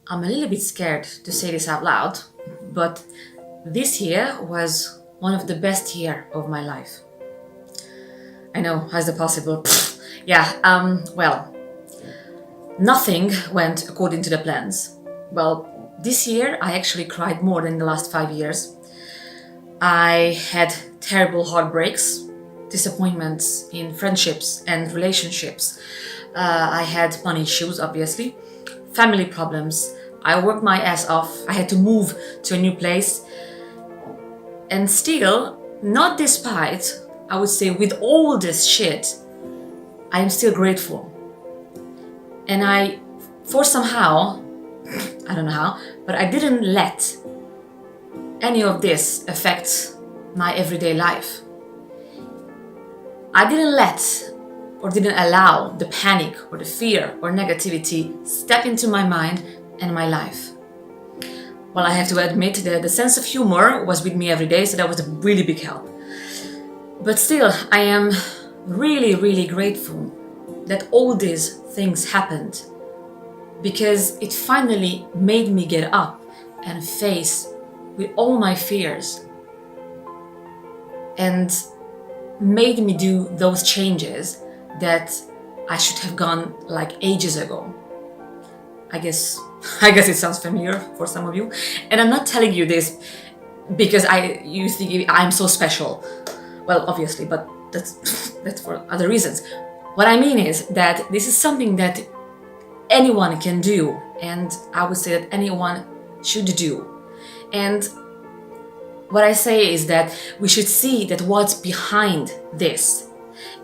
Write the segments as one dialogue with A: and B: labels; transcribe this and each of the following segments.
A: I'm a little bit scared to say this out loud, but this year was one of the best years of my life. I know, how's it possible? Well, nothing went according to the plans. Well, this year I actually cried more than the last 5 years. I had terrible heartbreaks, disappointments in friendships and relationships. I had money issues, obviously, family problems. I worked my ass off. I had to move to a new place. And still, not despite, I would say, with all this shit, I am still grateful. And for somehow, I don't know how, but I didn't let any of this affect my everyday life. I didn't allow the panic or the fear or negativity step into my mind and my life. Well, I have to admit that the sense of humor was with me every day, so that was a really big help. But still, I am really, really grateful that all these things happened, because it finally made me get up and face with all my fears and made me do those changes that I should have gone like ages ago. I guess it sounds familiar for some of you. And I'm not telling you this because you think I'm so special. Well, obviously, but that's for other reasons. What I mean is that this is something that anyone can do, and I would say that anyone should do. And what I say is that we should see that what's behind this.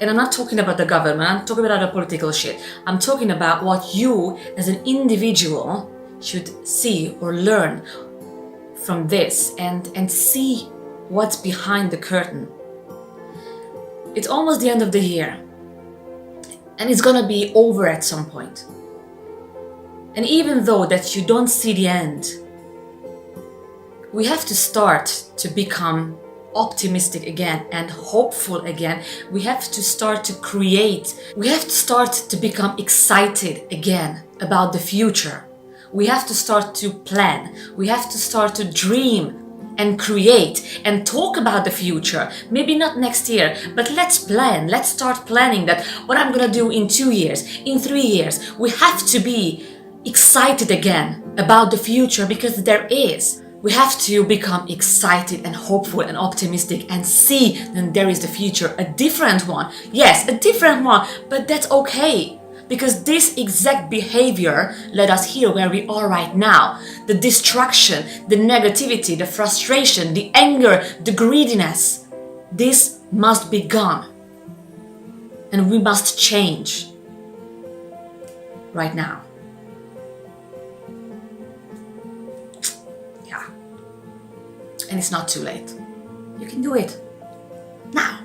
A: And I'm not talking about the government, I'm talking about the political shit. I'm talking about what you as an individual should see or learn from this and see what's behind the curtain. It's almost the end of the year, and it's gonna be over at some point. And even though that you don't see the end, we have to start to become optimistic again and hopeful again. We have to start to create. We have to start to become excited again about the future. We have to start to plan. We have to start to dream and create and talk about the future. Maybe not next year, but let's plan. Let's start planning that what I'm gonna do in 2 years, in 3 years. We have to be excited again about the future, because there is. We have to become excited and hopeful and optimistic and see that there is the future, a different one. Yes, a different one, but that's okay. Because this exact behavior led us here where we are right now. The distraction, the negativity, the frustration, the anger, the greediness. This must be gone. And we must change right now. And it's not too late. You can do it now.